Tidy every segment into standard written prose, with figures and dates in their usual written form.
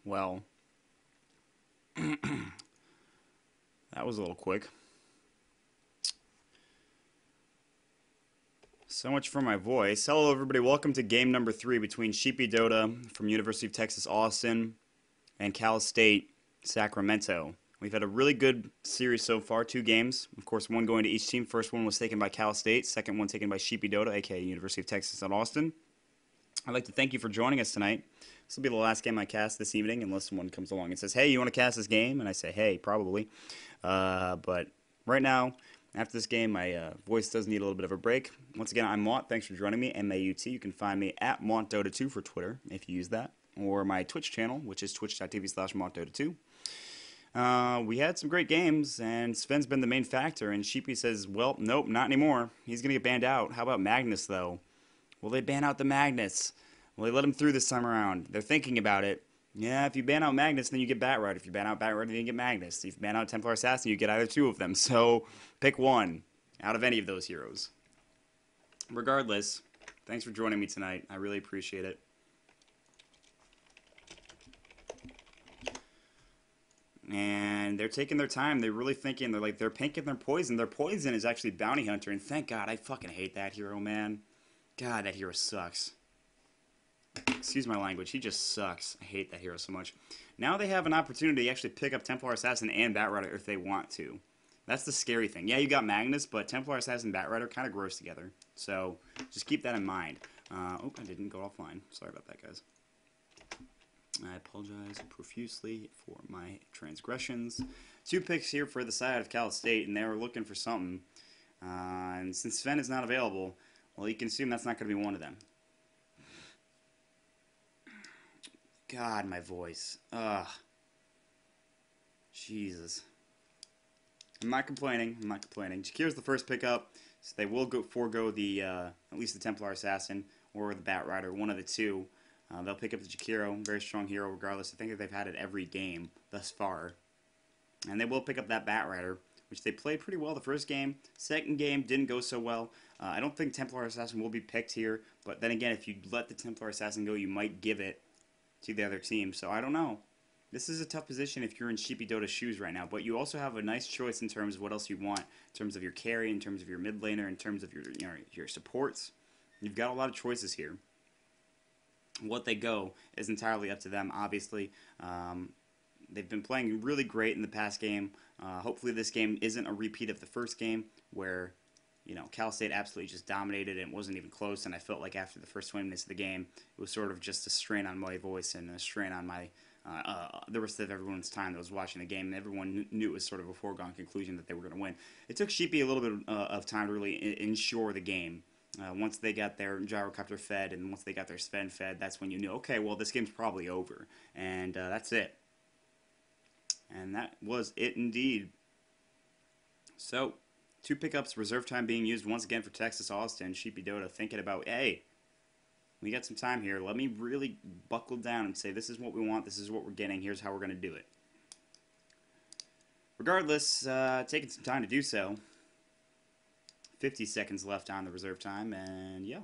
Well, that was a little quick. So much for my voice. Hello, everybody. Welcome to game number 3 between Sheepy Dota from University of Texas, Austin, and Cal State, Sacremento. We've had a really good series so far, 2 games. Of course, one going to each team. First one was taken by Cal State. Second one taken by Sheepy Dota, aka University of Texas at Austin. I'd like to thank you for joining us tonight. This will be the last game I cast this evening, unless someone comes along and says, "Hey, you want to cast this game?" And I say, "Hey, probably." But right now, after this game, my voice does need a little bit of a break. Once again, I'm Maut. Thanks for joining me, Maut. You can find me at MauntDota2 for Twitter, if you use that, or my Twitch channel, which is twitch.tv/MauntDota2. We had some great games, and Sven's been the main factor, and Sheepy says, well, nope, not anymore. He's going to get banned out. How about Magnus, though? Will they ban out the Magnus? Will they let him through this time around? They're thinking about it. Yeah, if you ban out Magnus, then you get Batrider. If you ban out Batrider, then you get Magnus. If you ban out Templar Assassin, you get either two of them. So pick one out of any of those heroes. Regardless, thanks for joining me tonight. I really appreciate it. And they're taking their time. They're really thinking. They're picking their poison. Their poison is actually Bounty Hunter. And thank God, I fucking hate that hero, man. God, that hero sucks. Excuse my language. He just sucks. I hate that hero so much. Now they have an opportunity to actually pick up Templar Assassin and Batrider if they want to. That's the scary thing. Yeah, you got Magnus, but Templar Assassin and Batrider kind of gross together. So just keep that in mind. Oh, I didn't go offline. Sorry about that, guys. I apologize profusely for my transgressions. 2 picks here for the side of Cal State, and they were looking for something. And since Sven is not available, well, you can assume that's not going to be one of them. God, my voice. Ugh. Jesus. I'm not complaining. I'm not complaining. Jakir's the first pickup, so they will forego the at least the Templar Assassin or the Batrider, one of the two. They'll pick up the Jakiro, very strong hero regardless. I think that they've had it every game thus far. And they will pick up that Batrider, which they played pretty well the first game. Second game didn't go so well. I don't think Templar Assassin will be picked here, but then again, if you let the Templar Assassin go, you might give it to the other team. So I don't know. This is a tough position if you're in Sheepy Dota's shoes right now, but you also have a nice choice in terms of what else you want, in terms of your carry, in terms of your mid laner, in terms of your supports. You've got a lot of choices here. What they go is entirely up to them, obviously. They've been playing really great in the past game. Hopefully this game isn't a repeat of the first game where, Cal State absolutely just dominated and it wasn't even close, and I felt like after the first 20 minutes of the game, it was sort of just a strain on my voice and a strain on my the rest of everyone's time that was watching the game, and everyone knew it was sort of a foregone conclusion that they were going to win. It took Sheepy a little bit of time to really ensure the game. Once they got their gyrocopter fed and once they got their Sven fed, that's when you knew, okay, well, this game's probably over. And that's it. And that was it indeed. So, 2 pickups, reserve time being used once again for Texas Austin. Sheepy Dota thinking about, hey, we got some time here. Let me really buckle down and say, this is what we want, this is what we're getting, here's how we're going to do it. Regardless, taking some time to do so. 50 seconds left on the reserve time, and yeah.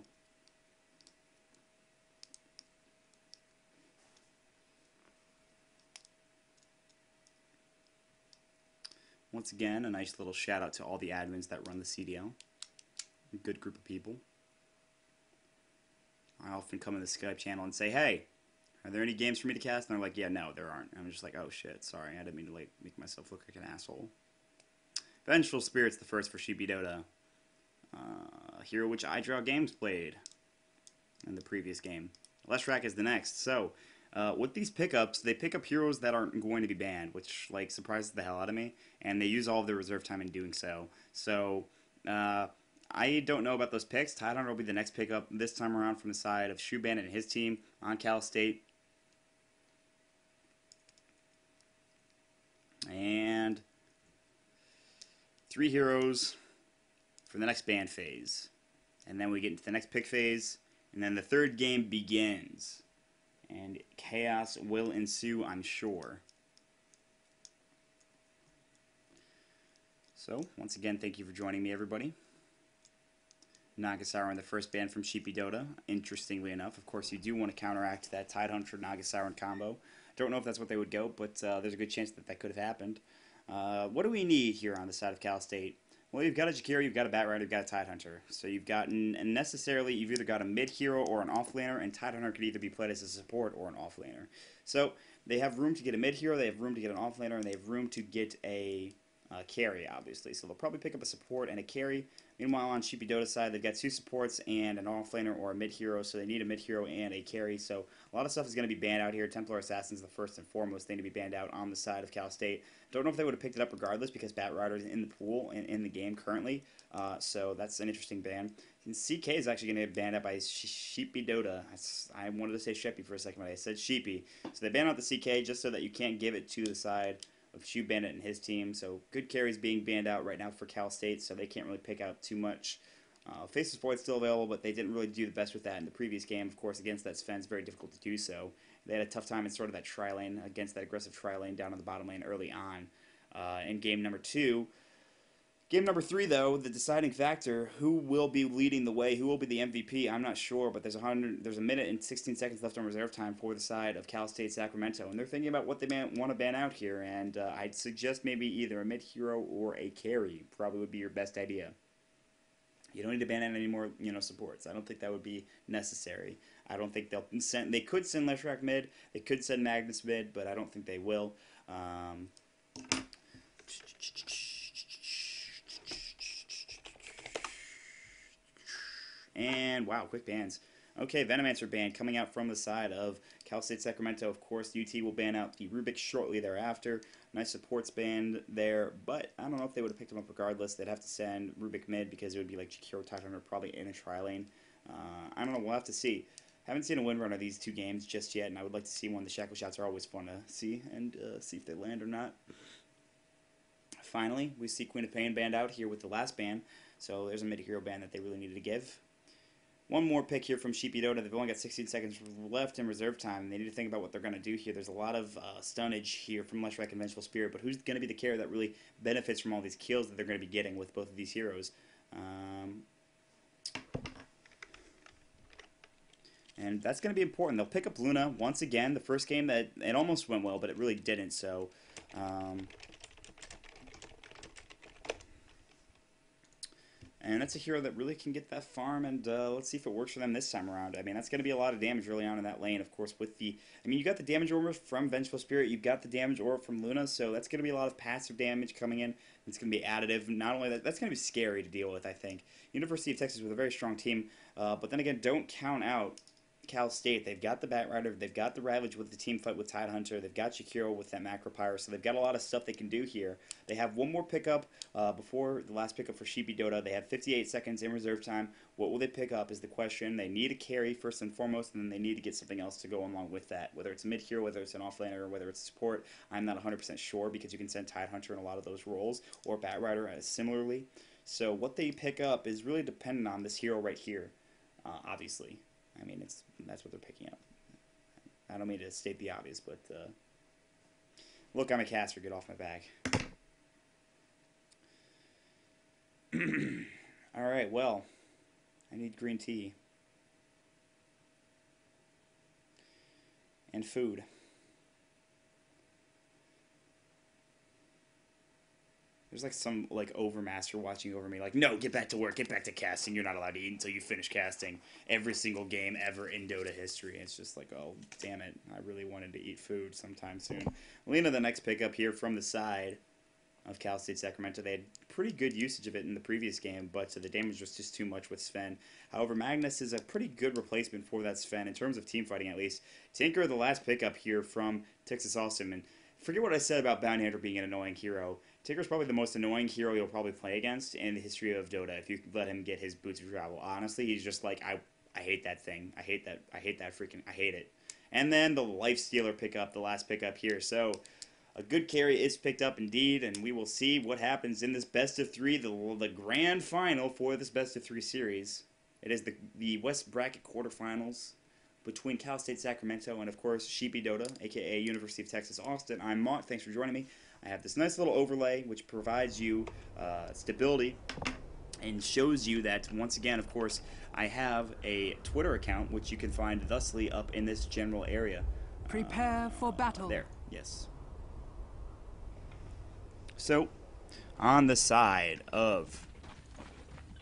Once again, a nice little shout out to all the admins that run the CDL. A good group of people. I often come in the Skype channel and say, hey, are there any games for me to cast? And they're like, yeah, no, there aren't. And I'm just like, oh shit, sorry, I didn't mean to make myself look like an asshole. Vengeful Spirit's the first for Sheepy Dota. Hero which I Draw Games played in the previous game. Leshrac is the next. So, with these pickups, they pick up heroes that aren't going to be banned, which surprises the hell out of me, and they use all of their reserve time in doing so. So, I don't know about those picks. Tidehunter will be the next pickup this time around from the side of Shoe Bandit and his team on Cal State. And 3 heroes for the next ban phase. And then we get into the next pick phase, and then the third game begins. And chaos will ensue, I'm sure. So, once again, thank you for joining me, everybody. Nagasauron, the first ban from Sheepy Dota. Interestingly enough, of course, you do want to counteract that Tidehunter Nagasauron combo. Don't know if that's what they would go, but there's a good chance that that could have happened. What do we need here on the side of Cal State? Well, you've got a Jakiro, you've got a Bat Rider, you've got a Tidehunter. So you've gotten, and necessarily, you've either got a mid-hero or an off-laner, and Tidehunter could either be played as a support or an off-laner. So they have room to get a mid-hero, they have room to get an off-laner, and they have room to get a carry, obviously. So they'll probably pick up a support and a carry. Meanwhile, on Sheepy Dota's side, they've got 2 supports and an off-laner or a mid-hero, so they need a mid-hero and a carry. So a lot of stuff is going to be banned out here. Templar Assassin's the first and foremost thing to be banned out on the side of Cal State. Don't know if they would have picked it up regardless because Bat Rider is in the pool and in the game currently. So that's an interesting ban. And CK is actually going to get banned out by Sheepy Dota. I wanted to say Sheppy for a second, but I said Sheepy. So they ban out the CK just so that you can't give it to the side of Shoe Bandit and his team. So good carries being banned out right now for Cal State, so they can't really pick out too much. Faceless Void's still available, but they didn't really do the best with that in the previous game. Of course, against that Sven, it's very difficult to do so. They had a tough time in sort of that tri-lane, against that aggressive tri-lane down on the bottom lane early on in game number 2. Game number 3, though, the deciding factor, who will be leading the way, who will be the MVP, I'm not sure, but there's a minute and 16 seconds left on reserve time for the side of Cal State Sacramento, and they're thinking about what they want to ban out here, and I'd suggest maybe either a mid-hero or a carry probably would be your best idea. You don't need to ban out any more, supports. I don't think that would be necessary. I don't think they could send Leshrac mid, they could send Magnus mid, but I don't think they will. And, wow, quick bans. Okay, Venomancer ban coming out from the side of Cal State Sacramento. Of course, UT will ban out the Rubik shortly thereafter. Nice supports band there, but I don't know if they would have picked him up regardless. They'd have to send Rubik mid because it would be like Jakiro Tidehunter probably in a tri-lane. I don't know, we'll have to see. Haven't seen a win run of these 2 games just yet, and I would like to see one. The Shackle Shots are always fun to see, and see if they land or not. Finally, we see Queen of Pain banned out here with the last ban, so there's a mid-hero ban that they really needed to give. One more pick here from Sheepy Dota. They've only got 16 seconds left in reserve time. They need to think about what they're going to do here. There's a lot of stunnage here from Leshrac and Vengeful Spirit, but who's going to be the carry that really benefits from all these kills that they're going to be getting with both of these heroes? And that's going to be important. They'll pick up Luna once again. The first game, that it almost went well, but it really didn't. So, and that's a hero that really can get that farm, and let's see if it works for them this time around. I mean, that's going to be a lot of damage early on in that lane, of course, with the... I mean, you got the damage orb from Vengeful Spirit, you've got the damage orb from Luna, so that's going to be a lot of passive damage coming in. It's going to be additive. Not only that, that's going to be scary to deal with, I think. University of Texas with a very strong team, but then again, don't count out Cal State. They've got the Bat Rider, they've got the Ravage with the team fight with Tidehunter, they've got Shakiro with that Macro Pyre, so they've got a lot of stuff they can do here. They have one more pickup before the last pickup for Sheepy Dota. They have 58 seconds in reserve time. What will they pick up is the question. They need a carry first and foremost, and then they need to get something else to go along with that. Whether it's a mid-hero, whether it's an offlaner, or whether it's support, I'm not 100% sure because you can send Tidehunter in a lot of those roles, or Bat Rider similarly. So what they pick up is really dependent on this hero right here, obviously. I mean, that's what they're picking up. I don't mean to state the obvious, but look, I'm a caster. Get off my back. All right, well, I need green tea and food. There's like some overmaster watching over me, like, no, get back to work, get back to casting. You're not allowed to eat until you finish casting every single game ever in Dota history. It's just like, oh, damn it, I really wanted to eat food sometime soon. Lena, the next pickup here from the side of Cal State Sacramento. They had pretty good usage of it in the previous game, but the damage was just too much with Sven. However, Magnus is a pretty good replacement for that Sven, in terms of team fighting at least. Tinker, the last pickup here from Texas Austin, and forget what I said about Bounty Hunter being an annoying hero. Tinker's probably the most annoying hero you'll probably play against in the history of Dota if you let him get his boots of travel. Honestly, he's just like, I hate that thing. I hate that freaking, I hate it. And then the Life Stealer pickup, the last pickup here. So, a good carry is picked up indeed, and we will see what happens in this best of 3, the grand final for this best of 3 series. It is the West Bracket quarterfinals between Cal State Sacramento and, of course, Sheepy Dota, aka University of Texas Austin. I'm Maut. Thanks for joining me. I have this nice little overlay which provides you stability and shows you that, once again, of course, I have a Twitter account which you can find thusly up in this general area. Prepare for battle. There, yes. So, on the side of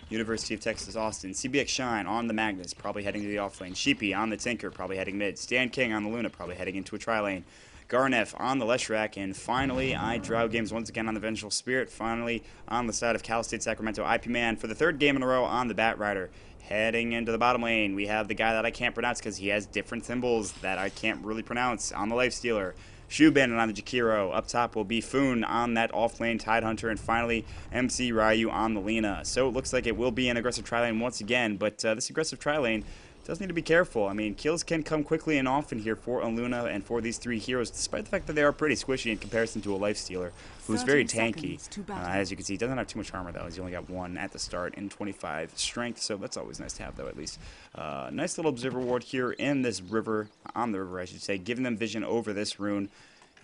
University of Texas Austin, CBX Shine on the Magnus, probably heading to the off lane. Sheepy on the Tinker, probably heading mid. Stan King on the Luna, probably heading into a tri-lane. Garnef on the Leshrac, and finally, iDrow Games once again on the Vengeful Spirit. Finally, on the side of Cal State Sacramento, IP Man for the third game in a row on the Bat Rider. Heading into the bottom lane, we have the guy that I can't pronounce because he has different symbols that I can't really pronounce on the Lifestealer. Shoe Bandit on the Jakiro. Up top will be Foon on that off-lane Tidehunter. And finally, MC Ryu on the Lina. So it looks like it will be an aggressive tri-lane once again. But this aggressive tri-lane does need to be careful. I mean, kills can come quickly and often here for Luna and for these three heroes, despite the fact that they are pretty squishy in comparison to a Lifestealer, who's very tanky. As you can see, he doesn't have too much armor, though. He's only got 1 at the start and 25 strength, so that's always nice to have, though, at least. Nice little Observer Ward here in this river, on the river, I should say, giving them vision over this rune.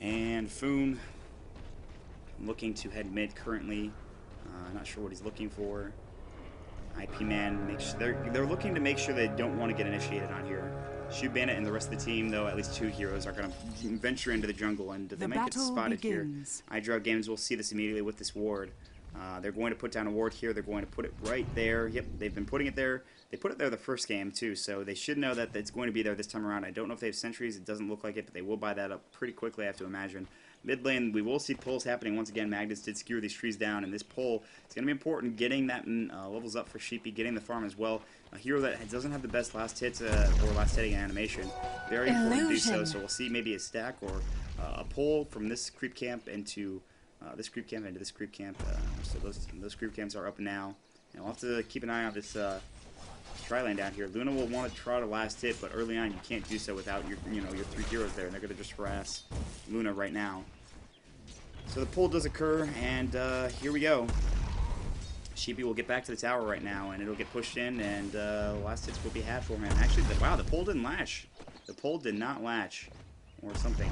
And Foon looking to head mid currently. Not sure what he's looking for. IP Man makes they're looking to make sure they don't want to get initiated on here. Shoe Bandit and the rest of the team, though, at least 2 heroes, are going to venture into the jungle, and they might get spotted here. iDrow Games will see this immediately with this ward. They're going to put down a ward here. They're going to put it right there. Yep, they've been putting it there. They put it there the first game, too, so they should know that it's going to be there this time around. I don't know if they have sentries. It doesn't look like it, but they will buy that up pretty quickly, I have to imagine. Mid lane, we will see pulls happening once again. Magnus did skewer these trees down, and this pull is going to be important, getting that levels up for Sheepy, getting the farm as well. A hero that doesn't have the best last hits or last hitting animation. Very important to do so, so we'll see maybe a stack or a pull from this creep camp into this creep camp into this creep camp. So those creep camps are up now. And we'll have to keep an eye on this tri-lane down here. Luna will want to try to last hit, but early on you can't do so without your 3 heroes there, and they're going to just harass Luna right now. So the pull does occur, and here we go. Sheepy will get back to the tower right now, and it'll get pushed in, and last hits will be had for him. Actually, wow, the pull didn't latch. The pull did not latch, or something.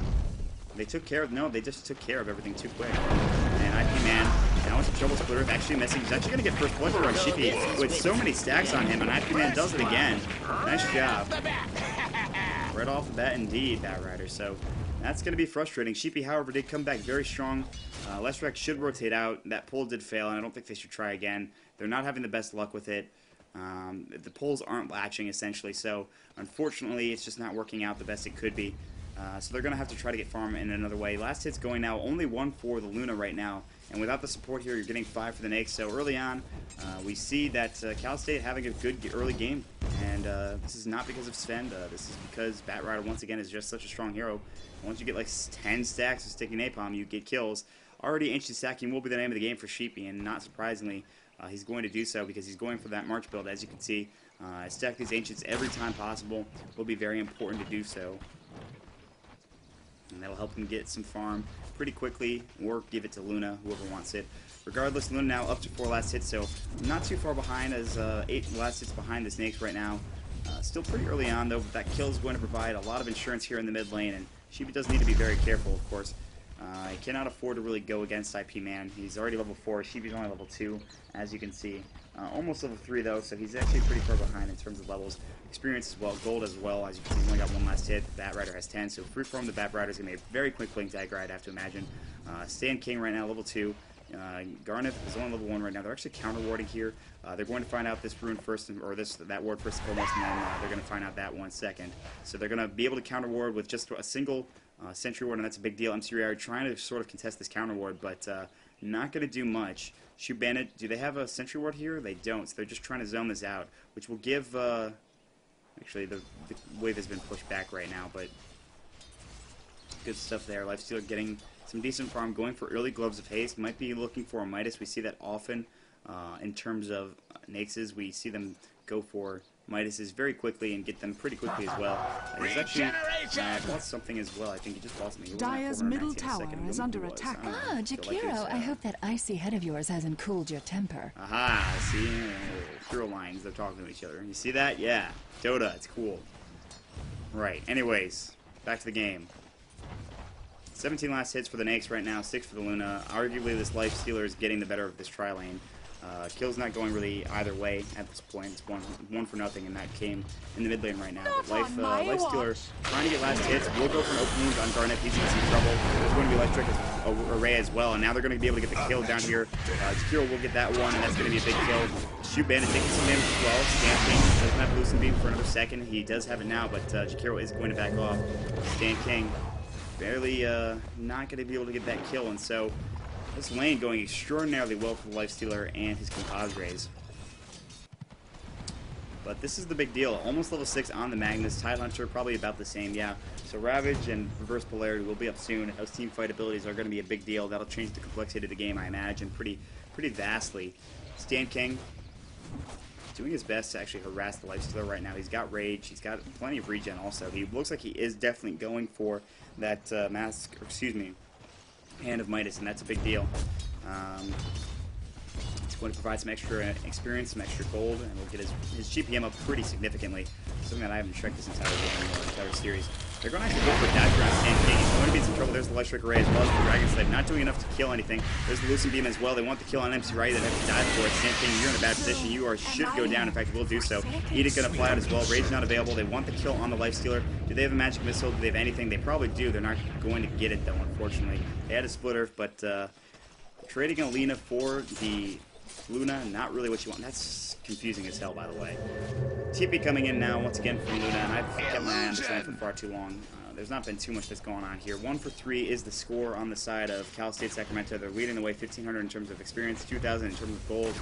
They took care of, no, they just took care of everything too quick. And IP Man now into trouble. Splitter actually missing. He's actually going to get first blood here on Sheepy with so many stacks on him, and IP Man does it again. Nice job. Right off the bat indeed, Bat Rider. So that's going to be frustrating. Sheepy, however, did come back very strong. Leshrac should rotate out. That pull did fail, and I don't think they should try again. They're not having the best luck with it. The pulls aren't latching, essentially, so unfortunately it's just not working out the best it could be. So they're going to have to try to get farm in another way. Last hit's going now, only 1 for the Luna right now, and without the support here, you're getting 5 for the Nakes. So early on, we see that Cal State having a good early game, and this is not because of Sven. This is because Bat Rider, once again, is just such a strong hero. Once you get like 10 stacks of sticky napalm, you get kills. Already ancient stacking will be the name of the game for Sheepy, and not surprisingly, he's going to do so because he's going for that March build, as you can see. Stack these ancients every time possible will be very important to do so. And that'll help him get some farm pretty quickly, or give it to Luna, whoever wants it. Regardless, Luna now up to 4 last hits, so not too far behind, as 8 last hits behind the Snakes right now. Still pretty early on, though, but that kill is going to provide a lot of insurance here in the mid lane, and Sheepy does need to be very careful, of course. He cannot afford to really go against IP Man. He's already level 4. Sheepy's only level 2, as you can see. Almost level 3, though, so he's actually pretty far behind in terms of levels. Experience as well, gold as well. As you can see, he's only got 1 last hit. The Bat Rider has 10, so free form the Bat Rider is going to be a very quick blink dagger, I'd have to imagine. Stan King right now, level 2. Garnet is only level 1 right now. They're actually counter warding here. They're going to find out this rune first, or that ward first and foremost, and then they're going to find out that one second. So they're going to be able to counter ward with just a single sentry ward, and that's a big deal. MC Ryu trying to sort of contest this counter ward, but not going to do much. Shoe Bandit, do they have a sentry ward here? They don't, so they're just trying to zone this out, which will give... actually, the wave has been pushed back right now, but good stuff there. Lifestealer getting some decent farm, going for early Gloves of Haste. Might be looking for a Midas. We see that often in terms of Naxes. We see them go for Midases very quickly and get them pretty quickly as well. He's actually lost something as well. I think he just lost me. Dire's middle tower is under attack. Ah, Jakiro, I hope that icy head of yours hasn't cooled your temper. Aha, see? Hero lines, they're talking to each other. You see that? Yeah. Dota, it's cool. Right, anyways, back to the game. 17 last hits for the Nakes right now, 6 for the Luna. Arguably, this Lifestealer is getting the better of this tri-lane. Kill's not going really either way at this point. It's one for nothing, and that came in the mid lane right now. But Lifestealer trying to get last hits. Will go for an open wound on Garnet. He's in some trouble. There's going to be Electric Array as well, and now they're going to be able to get the kill down here. Jakiro will get that one, and that's going to be a big kill. Shoot Bandit taking some damage as well. Stan King doesn't have Lucent Beam for another second. He does have it now, but Jakiro is going to back off. Stan King barely not going to be able to get that kill, and so this lane going extraordinarily well for the Lifestealer and his compadres. But this is the big deal. Almost level 6 on the Magnus. Tidehunter probably about the same, yeah. So Ravage and Reverse Polarity will be up soon. And those team fight abilities are going to be a big deal. That'll change the complexity of the game, I imagine, pretty vastly. Stan King doing his best to actually harass the Lifestealer right now. He's got Rage. He's got plenty of regen also. He looks like he is definitely going for that Hand of Midas, and that's a big deal. It's going to provide some extra experience, some extra gold, and we'll get his GPM up pretty significantly. Something that I haven't checked this entire game or entire series. They're going to actually go for a dive around Stan King. He's going to be in some trouble. There's the Electric Array as well as the Dragon Slave. Not doing enough to kill anything. There's the Lucent Beam as well. They want the kill on MC Right. They have to dive for it. Stan King, you're in a bad position. You should go down. In fact, you will do so. Edict going to fly out as well. Rage not available. They want the kill on the Lifestealer. Do they have a magic missile? Do they have anything? They probably do. They're not going to get it though, unfortunately. They had a splitter, but trading Alina for the Luna, not really what you want. That's confusing as hell, by the way. TP coming in now, once again from Luna, and I've kept my eye on this lane for far too long. There's not been too much that's going on here. 1 for 3 is the score on the side of Cal State Sacramento. They're leading the way, 1,500 in terms of experience, 2,000 in terms of gold.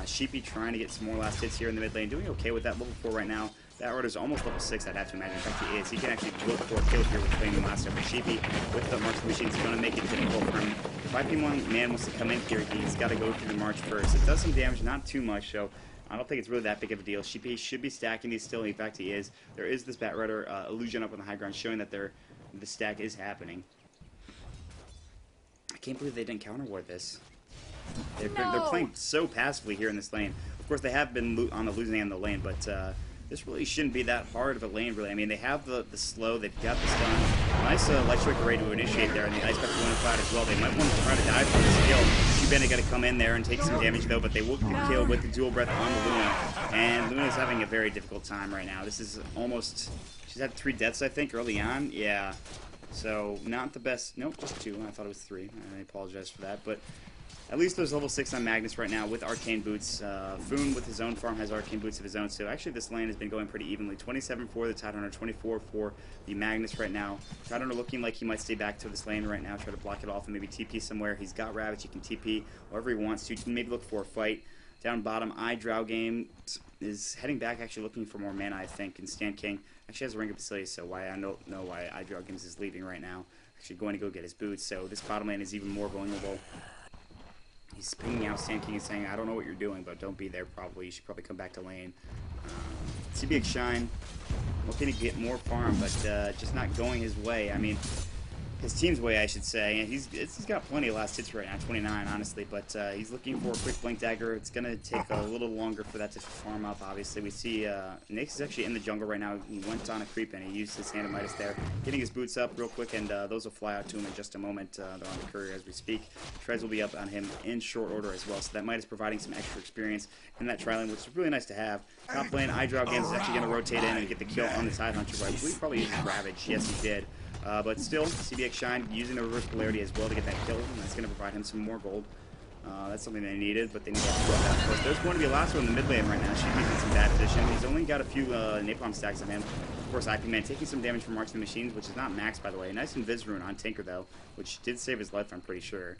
Sheepy trying to get some more last hits here in the mid lane, doing okay with that. Level 4 right now. That Order's almost level 6, I'd have to imagine. In fact, he is. He can actually look for a kill here with playing the last over Sheepy. With the March Machine, it's going to make it difficult for him. If IP1 man wants to come in here, he's got to go through the March first. It does some damage, not too much, so I don't think it's really that big of a deal. Sheepy should be stacking these still. In fact, he is. There is this Bat Rider illusion up on the high ground showing that the stack is happening. I can't believe they didn't counterward this. They're playing so passively here in this lane. Of course, they have been on the losing end of the lane, but this really shouldn't be that hard of a lane, really. I mean, they have the slow, they've got the stun. Nice Electric Array to initiate there, and the Ice Pack going to cloud as well. They might want to try to dive for this kill. She-Bandit got to come in there and take some damage, though, but they will get the kill with the dual breath on the Luna. And Luna's having a very difficult time right now. This is almost... She's had 3 deaths, I think, early on. Yeah. So, not the best... Nope, just 2. I thought it was 3. I apologize for that, but... At least there's level 6 on Magnus right now with Arcane Boots. Foon with his own farm has Arcane Boots of his own. So actually this lane has been going pretty evenly. 27 for the Tidehunter, 24 for the Magnus right now. Tidehunter looking like he might stay back to this lane right now, try to block it off and maybe TP somewhere. He's got Ravage, he can TP wherever he wants to. Maybe look for a fight. Down bottom, iDrow Game is heading back, actually looking for more mana, I think. And Stan King actually has a Ring of Facilities, so I don't know why iDrow Games is leaving right now. Actually going to go get his boots, so this bottom lane is even more vulnerable. He's pinging out Stan King and saying, I don't know what you're doing, but don't be there probably. You should probably come back to lane. CBX Shine looking to get more farm, but just not going his way. I mean, his team's way, I should say. And he's got plenty of last hits right now, 29, honestly. But he's looking for a quick Blink Dagger. It's going to take a little longer for that to farm up, obviously. We see Nyx is actually in the jungle right now. He went on a creep, and he used his Hand of Midas there. Getting his boots up real quick, and those will fly out to him in just a moment. They're on the courier as we speak. Treads will be up on him in short order as well. So that Midas providing some extra experience in that tri-lane, which is really nice to have. Top lane, iDrow Games is actually going to rotate in and get the kill on the Tidehunter. But I believe probably uses Ravage. Yes, he did. But still, CBX Shine using the reverse polarity as well to get that kill, and that's going to provide him some more gold. That's something they needed, but they need to do that. Of course, there's going to be a last one in the mid lane right now. She's in some bad position. He's only got a few napalm stacks on him. Of course, IP Man taking some damage from March the Machines, which is not max, by the way. Nice Invis Rune on Tinker, though, which did save his life, I'm pretty sure.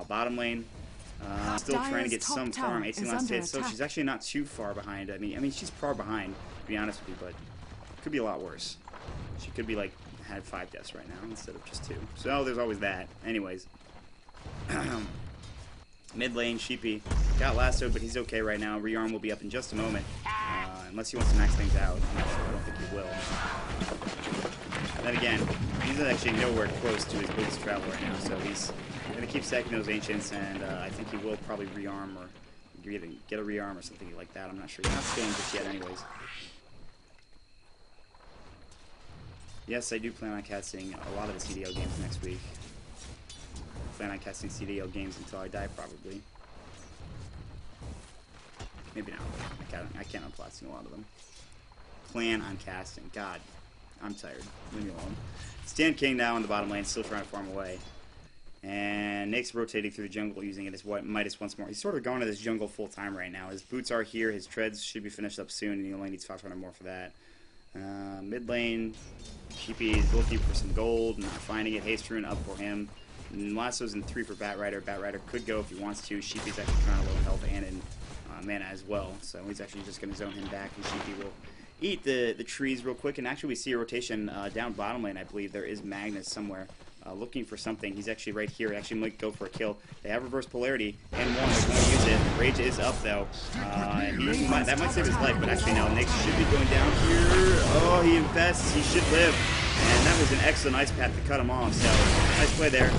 Bottom lane, still trying to get some farm. 18 last hits, so she's actually not too far behind. I mean, she's far behind, to be honest with you, but it could be a lot worse. She could be, like, had 5 deaths right now instead of just 2. So there's always that. Anyways. Mid lane, Sheepy got lassoed, but he's okay right now. Rearm will be up in just a moment. Unless he wants to max things out. I'm not sure. I don't think he will. Then again, he's actually nowhere close to his boots travel right now, so he's going to keep stacking those Ancients, and I think he will probably rearm or get a rearm or something like that. I'm not sure. He's not skilling just yet anyways. Yes, I do plan on casting a lot of the CDL games next week. I plan on casting CDL games until I die, probably. Maybe not. I can't unplasting a lot of them. Plan on casting. God, I'm tired. Leave me alone. Stand King now in the bottom lane, still trying to farm away. And Nate's rotating through the jungle using it as Midas once more. He's sort of going to this jungle full time right now. His boots are here. His treads should be finished up soon, and he only needs 500 more for that. Mid lane, Sheepy is looking for some gold, not finding it. Haste Rune up for him. And Lasso's in 3 for Bat Rider. Bat Rider could go if he wants to. Sheepy's actually trying to low in health and in mana as well. So he's actually just going to zone him back, and Sheepy will eat the trees real quick. And actually we see a rotation down bottom lane, I believe. There is Magnus somewhere. Looking for something. He's actually right here. Actually might go for a kill. They have reverse polarity and one. They're going to use it. Rage is up though. That might save his life, but actually now Nyx should be going down here. Oh, he infests. He should live. And that was an excellent ice path to cut him off. So nice play there.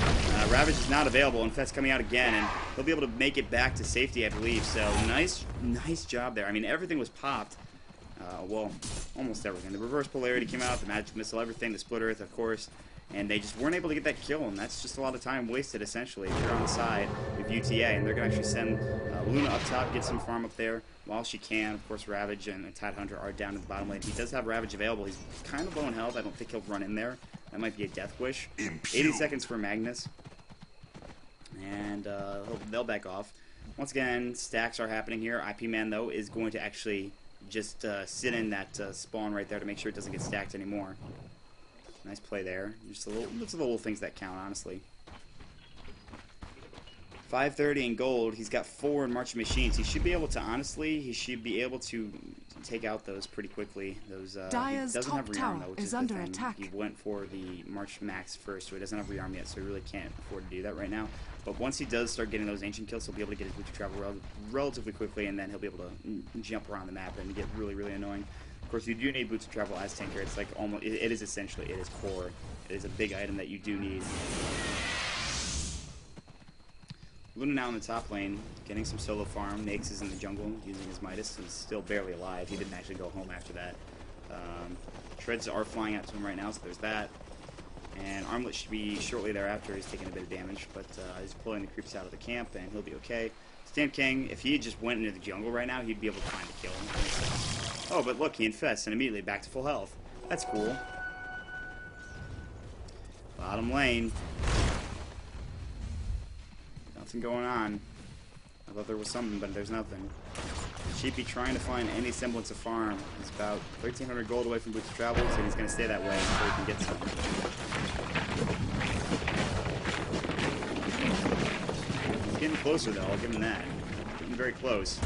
Ravage is not available. Infest coming out again, and he'll be able to make it back to safety, I believe. So nice job there. I mean, everything was popped. Well, almost everything. The reverse polarity came out. The magic missile, everything. The split earth, of course. And they just weren't able to get that kill, and that's just a lot of time wasted, essentially, if you're on the side with UTA. And they're going to actually send Luna up top, get some farm up there while she can. Of course, Ravage and Tidehunter are down in the bottom lane. He does have Ravage available. He's kind of low in health. I don't think he'll run in there. That might be a death wish. 80 seconds for Magnus. And they'll back off. Once again, stacks are happening here. IP Man, though, is going to actually just sit in that spawn right there to make sure it doesn't get stacked anymore. Nice play there. Just the little things that count, honestly. 530 in gold. He's got 4 in marching machines. He should be able to, honestly, take out those pretty quickly. Those Dyer's he doesn't top have rearm tower though, which is is the under thing. attack. He went for the March Max first, so he doesn't have rearm yet, so he really can't afford to do that right now. But once he does start getting those ancient kills, he'll be able to get his boots to travel relatively quickly, and then he'll be able to jump around the map and get really, really annoying. Of course, you do need boots to travel as tanker. It's like almost, it is essentially, it is core. It is a big item that you do need. Luna now in the top lane, getting some solo farm. Nyx is in the jungle, using his Midas. He's still barely alive. He didn't actually go home after that. Treads are flying out to him right now, so there's that. And Armlet should be shortly thereafter. He's taking a bit of damage, but he's pulling the creeps out of the camp, and he'll be okay. Stand King, if he just went into the jungle right now, he'd be able to find a kill him. Oh, but look, he infests, and immediately back to full health. That's cool. Bottom lane. Nothing going on. I thought there was something, but there's nothing. Sheepy trying to find any semblance of farm. He's about 1,300 gold away from Boots of Travel, so he's going to stay that way until he can get some. He's getting closer, though. I'll give him that. Getting very close.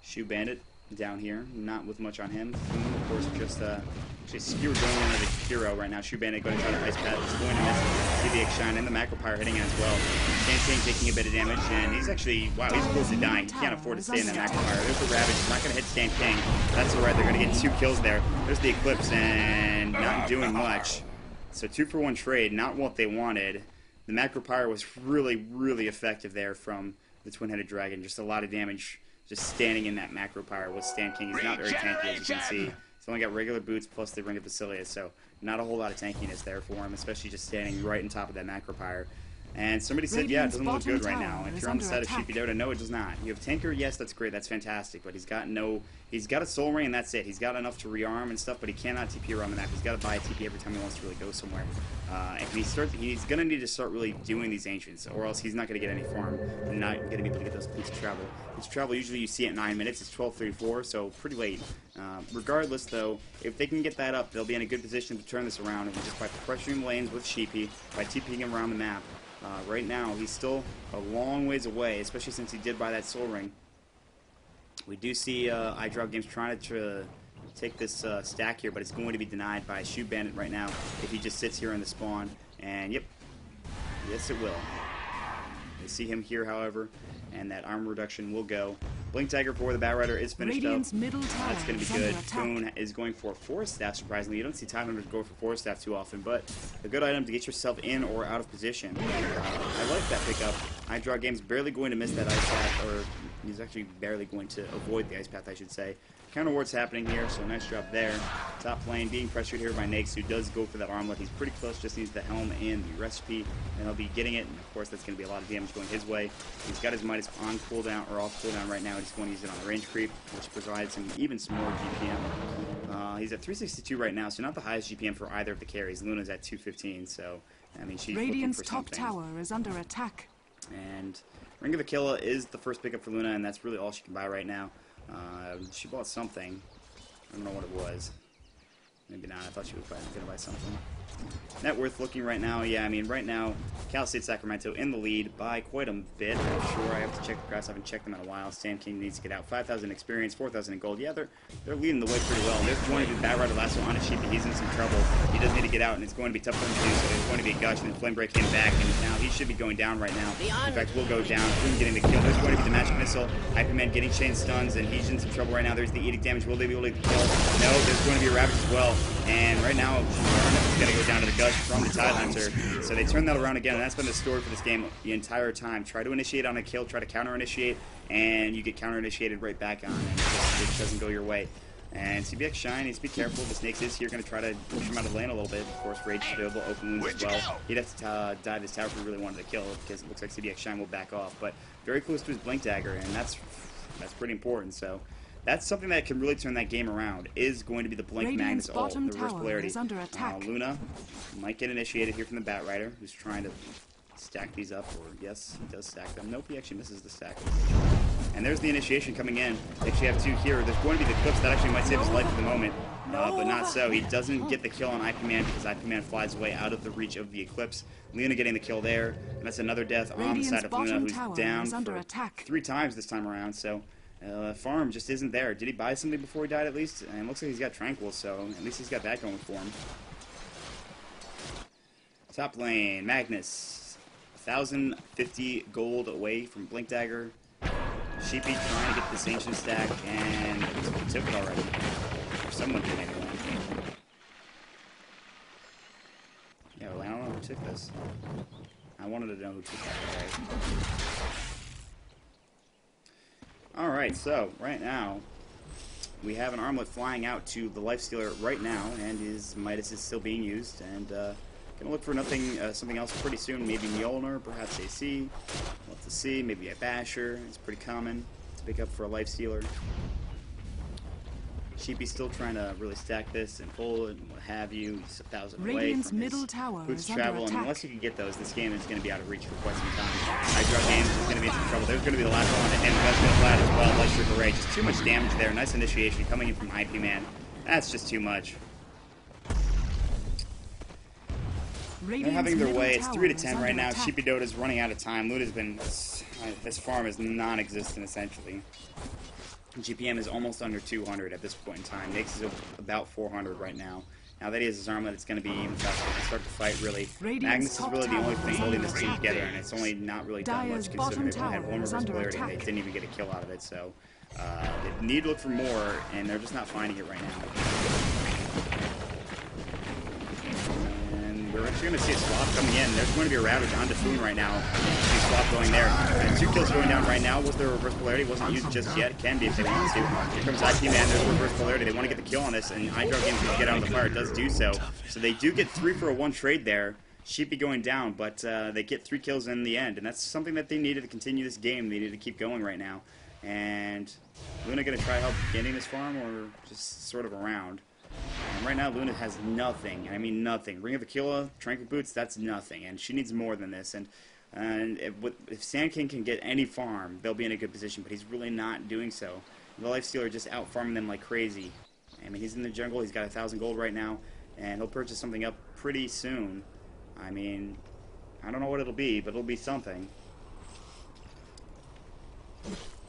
Shoe Bandit down here, not with much on him. Boom, of course, just actually Skewer going into the hero right now. Shoe Bandit going to try to ice pad. He's going to miss. See the X-Shine and the Macro Pyre hitting as well. Stand King taking a bit of damage, and he's actually, wow, he's close to dying. He can't afford to stay in that Macro Pyre. There's the Ravage. He's not going to hit Stand King. That's alright. They're going to get 2 kills there. There's the Eclipse, and not doing much. So 2 for 1 trade, not what they wanted. The Macro Pyre was really, really effective there from the Twin-Headed Dragon. Just a lot of damage. Just standing in that Macro Pyre with Stand King. He's not very tanky, as you can see. He's only got regular boots plus the Ring of Basilius, so not a whole lot of tankiness there for him, especially just standing right on top of that Macro Pyre. And somebody said, yeah, it doesn't look good right now. If you're on the side of Sheepy Dota, no, it does not. You have Tanker, yes, that's great, that's fantastic, but he's got a Soul Ring, and that's it. He's got enough to rearm and stuff, but he cannot TP around the map. He's got to buy a TP every time he wants to really go somewhere. And he's going to need to start really doing these Ancients, or else he's not going to get any farm, and not going to be able to get those Boots of Travel. Boots of Travel, usually you see at 9 minutes, it's 12:34, so pretty late. Regardless, though, if they can get that up, they'll be in a good position to turn this around, and just by pressuring lanes with Sheepy, by TPing him around the map. Right now, he's still a long ways away, especially since he did buy that Soul Ring. We do see iDrop Games trying to take this stack here, but it's going to be denied by Shoe Bandit right now if he just sits here in the spawn. And, yep, yes it will. They see him here, however, and that armor reduction will go. Blink Tiger for the Bat Rider is finished Radiant's up. middle tower That's going to be is good. under attack. Boone is going for Forest Staff, surprisingly. You don't see Tidehunter go for Forest Staff too often, but a good item to get yourself in or out of position. I like that pickup. iDraw Game's barely going to miss that ice path, or he's actually barely going to avoid the ice path, I should say. counter ward's happening here, so nice job there. Top lane being pressured here by Nakes, who does go for that armlet. He's pretty close, just needs the helm and the recipe, and he'll be getting it. And of course, that's going to be a lot of damage going his way. He's got his Midas on cooldown, or off cooldown right now. He's going to use it on the range creep, which provides him even some more GPM. He's at 362 right now, so not the highest GPM for either of the carries. Luna's at 215, so I mean, she's Radiant's looking for top something. tower is under attack. And Ring of Aquila is the first pickup for Luna, and that's really all she can buy right now. She bought something. I don't know what it was. Maybe not. I thought she was probably going to buy something. Net worth looking right now, yeah, I mean, right now, Cal State Sacramento in the lead by quite a bit. I'm sure I have to check the graphs. I haven't checked them in a while. Sand King needs to get out. 5,000 experience, 4,000 in gold. Yeah, they're leading the way pretty well. There's going to be Bad Rider Lasso on a sheep, but he's in some trouble. He does need to get out, and it's going to be tough for him to do so. There's going to be a gush, and then Flame Break came back, and now he should be going down right now. In fact, will go down. Boom getting the kill. There's going to be the Magic Missile. Hyper Man getting chain stuns, and he's in some trouble right now. There's the Edict damage. Will they be able to get the kill? No, there's going to be a Ravage as well. And right now, he's going to go down to the gush from the Tide Hunter. So they turn that around again, and that's been the story for this game the entire time. Try to initiate on a kill, try to counter-initiate, and you get counter-initiated right back on, and it just doesn't go your way. And CBX Shine needs to be careful. The Snakes is here, going to try to push him out of the lane a little bit. Of course, Rage is available, open wounds as well. He'd have to dive his tower if he really wanted to kill, because it looks like CBX Shine will back off. But very close to his Blink Dagger, and that's pretty important. So that's something that can really turn that game around, is going to be the Blink Magnus ult, the reverse polarity. Luna might get initiated here from the Bat Rider, who's trying to stack these up, or yes, he does stack them. Nope, he actually misses the stack. And there's the initiation coming in. They actually have two here. There's going to be the clips that actually might save his life at the moment, but not so. He doesn't get the kill on IP Man because IP Man flies away out of the reach of the Eclipse. Luna getting the kill there, and that's another death on the side of Luna, who's down for 3 times this time around. So farm just isn't there. Did he buy something before he died at least? And it looks like he's got Tranquil, so at least he's got that going for him. Top lane, Magnus. 1,050 gold away from Blink Dagger. Sheepy trying to get this ancient stack, and he took it already. Or someone did anyway. Yeah, well, I don't know who took this. I wanted to know who took that. Alright, so, right now, we have an armlet flying out to the Lifestealer right now, and his Midas is still being used, and gonna look for something else pretty soon. Maybe Mjolnir, perhaps AC. We'll have to see. Maybe a Basher. It's pretty common to pick up for a Lifestealer. Sheepy's still trying to really stack this and pull it and what have you. He's 1,000 away from his boots travel, and unless you can get those, this game is going to be out of reach for quite some time. Hydra Games is going to be in some trouble. There's going to be the last one to end. That's going to flat as well. Light Strip Array. Just too much damage there. Nice initiation coming in from IP Man. That's just too much. They're having their way. It's 3-10 right now. Sheepy Dota's running out of time. Luda's been... This farm is non-existent, essentially. GPM is almost under 200 at this point in time. Nyx is about 400 right now. Now that he has his armlet, it's going to be even tougher to start the fight, really. Magnus is really the only thing holding this team together, and it's only not really done much considering they had one reverse polarity and they didn't even get a kill out of it. So they need to look for more, and they're just not finding it right now. We're actually going to see a swap coming in. There's going to be a Ravage on Typhoon right now. See a swap going there. And 2 kills going down right now. Was there a reverse polarity? Wasn't used just yet. It can be if they want to. Here comes IP Man. There's a reverse polarity. They want to get the kill on this, and Hydra Games can get out of the fire. It does do so. So they do get 3 for a 1 trade there. Sheepy going down, but they get 3 kills in the end. And that's something that they needed to continue this game. They needed to keep going right now. And Luna going to try help getting this farm, or just sort of around? And right now, Luna has nothing. I mean, nothing. Ring of Aquila, Tranquil Boots, that's nothing. And she needs more than this. And if Sand King can get any farm, they'll be in a good position. But he's really not doing so. The Lifestealer just out farming them like crazy. I mean, he's in the jungle. He's got 1,000 gold right now. And he'll purchase something up pretty soon. I mean, I don't know what it'll be, but it'll be something.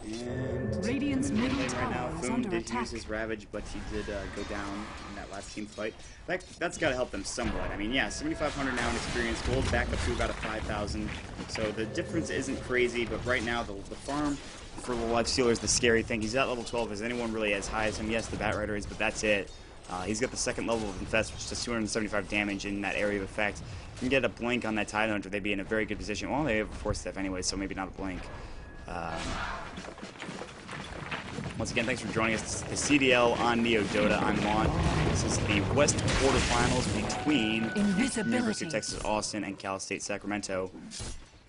And Radiant's middle right now, tower is Foom under did attack. use his Ravage, but he did go down in that last team fight. That's got to help them somewhat. I mean, yeah, 7,500 now in experience, gold back up to about a 5,000. So the difference isn't crazy, but right now the farm for the Lifestealer is the scary thing. He's at level 12. Is anyone really as high as him? Yes, the Bat Rider is, but that's it. He's got the 2nd level of Infest, which does 275 damage in that area of effect. If you can get a blink on that Tide Hunter, they'd be in a very good position. Well, they have a Force Staff anyway, so maybe not a blink. Once again, thanks for joining us. This is the CDL on Neo Dota. I'm Maut. This is the West quarterfinals between University of Texas Austin and Cal State Sacramento.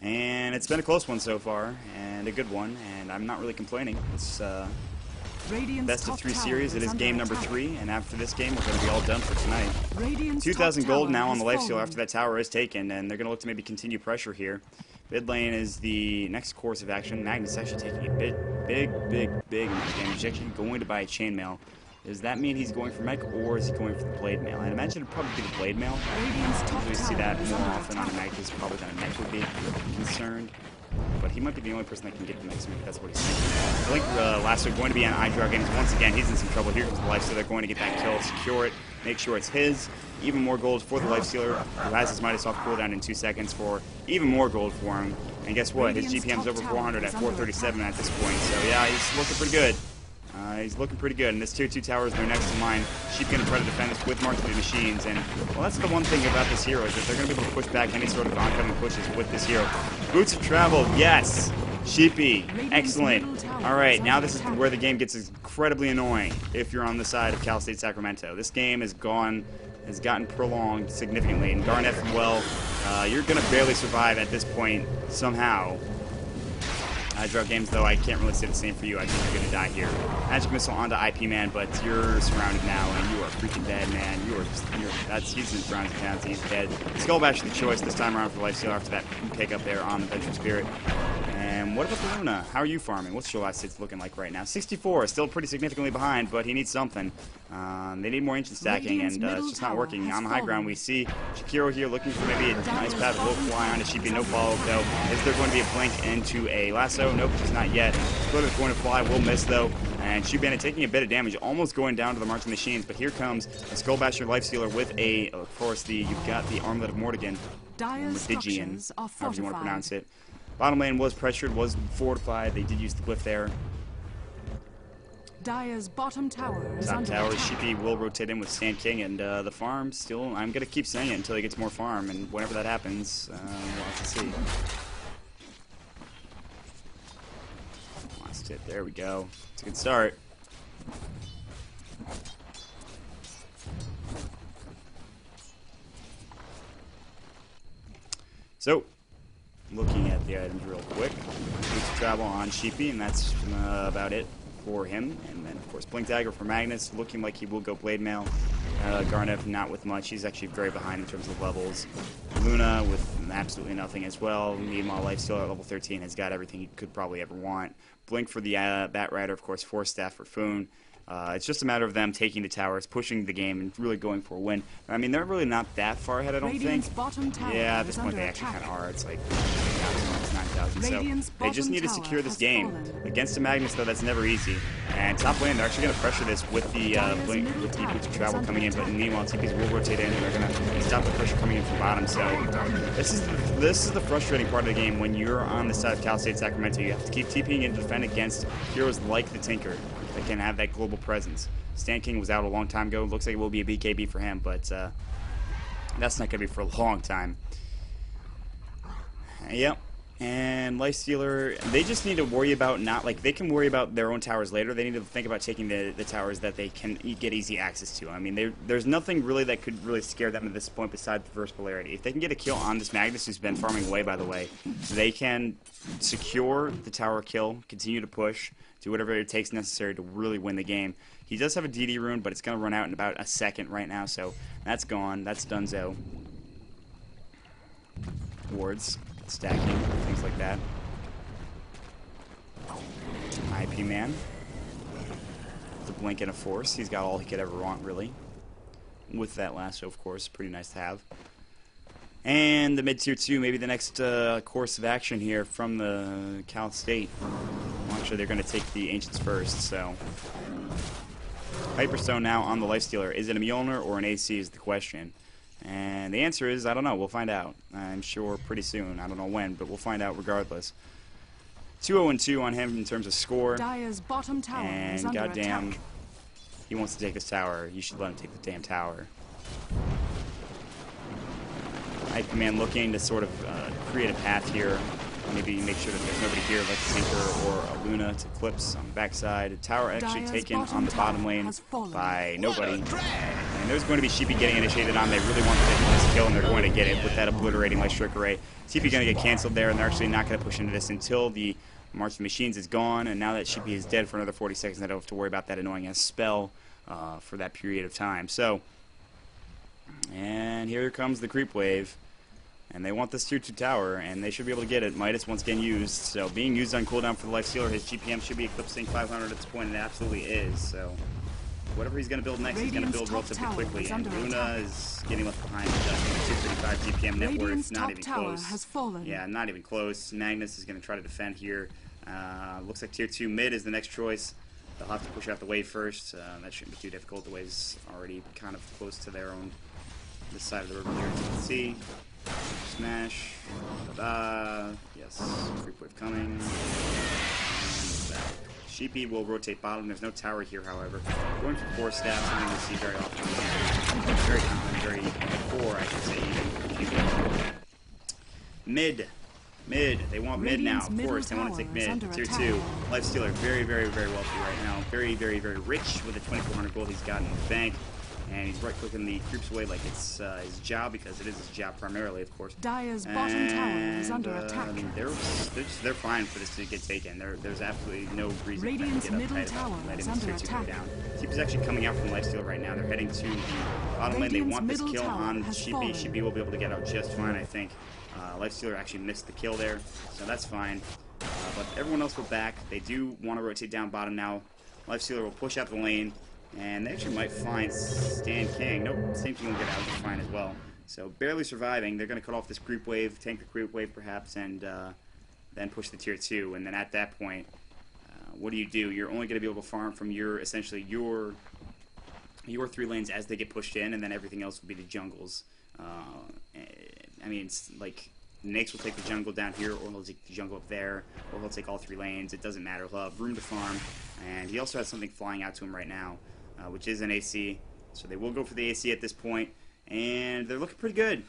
And it's been a close one so far, and a good one, and I'm not really complaining. It's best of 3 series. It is game number 3, and after this game, we're going to be all done for tonight. 2,000 gold now on the lifesteal after that tower is taken, and they're going to look to maybe continue pressure here. Mid lane is the next course of action. Magnus actually taking a big amount of damage. He's actually going to buy a chainmail. Does that mean he's going for mech, or is he going for the blade mail? I imagine it'd probably be the blade mail. Usually see that more often on a mech. Is probably than a mech would be concerned. But he might be the only person that can get the mech, so maybe that's what he's thinking. I think Lasso going to be on iDraw games. Once again, he's in some trouble. Here comes the life, so they're going to get that kill, secure it, make sure it's his. Even more gold for the lifestealer, who has his Midas off cooldown in 2 seconds for even more gold for him. And guess what? His GPM's over 400 at 437 at this point. So yeah, he's looking pretty good. He's looking pretty good, and this tier 2 tower is their next in line. Sheep going to try to defend this with marksman machines, and well, that's the one thing about this hero, is that they're going to be able to push back any sort of oncoming pushes with this hero. Boots of travel, yes! Sheepy, excellent. Alright, now this is where the game gets incredibly annoying if you're on the side of Cal State Sacramento. This game has gotten prolonged significantly, and Garnet, well, you're going to barely survive at this point somehow. Drug games, though, I can't really say the same for you. I think you're going to die here. Magic Missile onto IP Man, but you're surrounded now, and you are freaking dead, man. He's in surrounded town, so he's dead. Skull Bash the choice this time around for lifesteal after that pick up there on the Venture Spirit. And what about the Luna? How are you farming? What's your last hits looking like right now? 64, still pretty significantly behind, but he needs something. They need more ancient stacking, and it's just not working. On the high ground, we see Shakiro here looking for maybe a nice path, a little fly on it. Sheepy, no follow-up, though. Is there going to be a blink into a lasso? Nope, just not yet. Splitter is going to fly, will miss, though. And Sheep Bandit taking a bit of damage, almost going down to the marching machines, but here comes a Skull Basher Lifestealer with a, of course, you've got the Armlet of Mortigan, Mortigian, however you want to pronounce it. Bottom lane was pressured, was fortified. They did use the glyph there. Dire's bottom tower is under attack. Sheepy will rotate in with Sand King, and the farm still, I'm going to keep saying it until he gets more farm, and whenever that happens, we'll have to see. Last hit, there we go. It's a good start. So, looking at the items real quick. Boots of travel on Sheepy, and that's about it for him. And then, of course, Blink Dagger for Magnus, looking like he will go Blade Mail. Garnet, not with much. He's actually very behind in terms of levels. Luna with absolutely nothing as well. Meanwhile, Lifesteal at level 13 has got everything he could probably ever want. Blink for the Bat Rider, of course, Force Staff for Foon. It's just a matter of them taking the towers, pushing the game, and really going for a win. I mean, they're really not that far ahead, I don't think. Yeah, at this point they actually kind of are. It's like 9,000. So they just need to secure this game. Against a Magnus, though, that's never easy. And top lane, they're actually going to pressure this with the Boots of Travel coming in, but meanwhile, TPs will rotate in, and they're going to stop the pressure coming in from bottom. So this is the frustrating part of the game when you're on the side of Cal State Sacramento. You have to keep TPing and defend against heroes like the Tinker that can have that global presence. Stan King was out a long time ago. Looks like it will be a BKB for him, but that's not going to be for a long time. Yep. And Lifestealer, they just need to worry about they can worry about their own towers later. They need to think about taking the towers that they can get easy access to. I mean, there's nothing really that could really scare them at this point besides the first polarity. If they can get a kill on this Magnus, who's been farming away, by the way, they can secure the tower kill, continue to push, do whatever it takes necessary to really win the game. He does have a DD rune, but it's going to run out in about a second right now, so that's gone. That's donezo. Wards, stacking, things like that. IP Man. The blink and a force. He's got all he could ever want, really. With that lasso, of course. Pretty nice to have. And the mid-tier 2, maybe the next course of action here from the Cal State. Well, actually, they're going to take the Ancients first, so... Hyperstone now on the Lifestealer. Is it a Mjolnir or an AC is the question. And the answer is, I don't know. We'll find out. I'm sure pretty soon. I don't know when, but we'll find out regardless. 2-0-2 on him in terms of score. Dire's bottom tower and is under goddamn, attack. He wants to take this tower. You should let him take the damn tower. IP Man looking to sort of create a path here maybe make sure that there's nobody here like a Tinker or a Luna to clips on the backside. Tower actually Dire's taken bottom on the bottom tower lane has fallen. by nobody. And there's going to be Sheepy getting initiated on. They really want to get this kill, and they're going to get it with that obliterating Light Strike Array. Sheepy going to get canceled there, and they're actually not going to push into this until the March of Machines is gone. And now that Sheepy is dead for another 40 seconds, they don't have to worry about that annoying ass spell for that period of time. So, and here comes the creep wave. And they want this tier 2 tower, and they should be able to get it. Midas once again used, so being used on cooldown for the Life Stealer. His GPM should be eclipsing 500 at this point, and it absolutely is. So whatever he's going to build next, he's going to build relatively quickly. And Luna is getting left behind, just 235 GPM net worth, not even close. Has fallen. Yeah, not even close. Magnus is going to try to defend here. Looks like tier 2 mid is the next choice. They'll have to push out the wave first. That shouldn't be too difficult. The wave's already kind of close to their own, this side of the river here, as you can see. Smash. Yes. Creep wave coming. And Sheepy will rotate bottom. There's no tower here, however. Going for 4 staffs, something we see very often. Very common, very poor, I should say, even. Mid. Mid. They want mid now, of course. They want to take mid. Tier 2. Life Stealer, very, very, very wealthy right now. Very, very, very rich with the 2,400 gold he's got in the bank. And he's right-clicking the creeps away like it's his job, because it is his job primarily, of course. Dire's bottom tower is under attack. I mean, they're fine for this to get taken. There's absolutely no reason Radiant's for them to middle get uptight tower about letting is this under tier 2 go attack. down. Sheepy's actually coming out from Lifesteal right now. They're heading to the bottom lane. They Radiant's want this middle kill tower on has Sheepy. fallen. Sheepy will be able to get out just fine, I think. Lifestealer actually missed the kill there, so that's fine. But everyone else will back. They do want to rotate down bottom now. Lifestealer will push out the lane. And they actually might find Stan King. Nope, Stan King will get out just fine as well. So barely surviving. They're going to cut off this creep wave, tank the creep wave perhaps, and then push the tier 2. And then at that point, what do? You're only going to be able to farm from essentially your 3 lanes as they get pushed in, and then everything else will be the jungles. I mean, it's like Nyx will take the jungle down here, or he'll take the jungle up there, or he'll take all 3 lanes. It doesn't matter. He'll have room to farm, and he also has something flying out to him right now, which is an AC. So they will go for the AC at this point, and they're looking pretty good.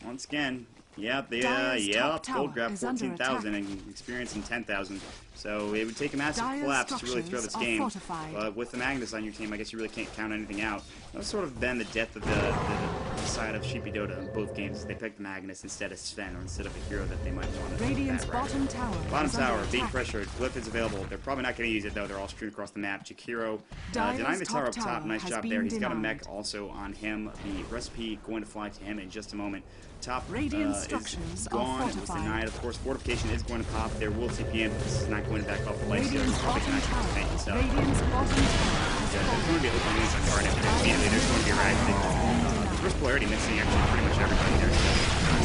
Once again, yep, gold grab 14,000 and experience in 10,000. So it would take a massive collapse to really throw this game. But with the Magnus on your team, I guess you really can't count anything out. That's sort of been the death of the side of Sheepy Dota in both games. They picked Magnus instead of Sven, or instead of a hero that they might want to. Radiant's bottom tower. Bottom tower being pressured. Glyph is available. They're probably not going to use it though. They're all strewn across the map. Jakiro denying the tower up top. Nice job there. He's got a mech also on him. The recipe going to fly to him in just a moment. Top is gone. It was denied. Of course, fortification is going to pop. There will TP in, but this is not going to back off the light stealer. It's probably going to actually tank and stuff. There's going to be open lanes on guard immediately. There's going to be erratic. First polarity missing actually pretty much everybody there. So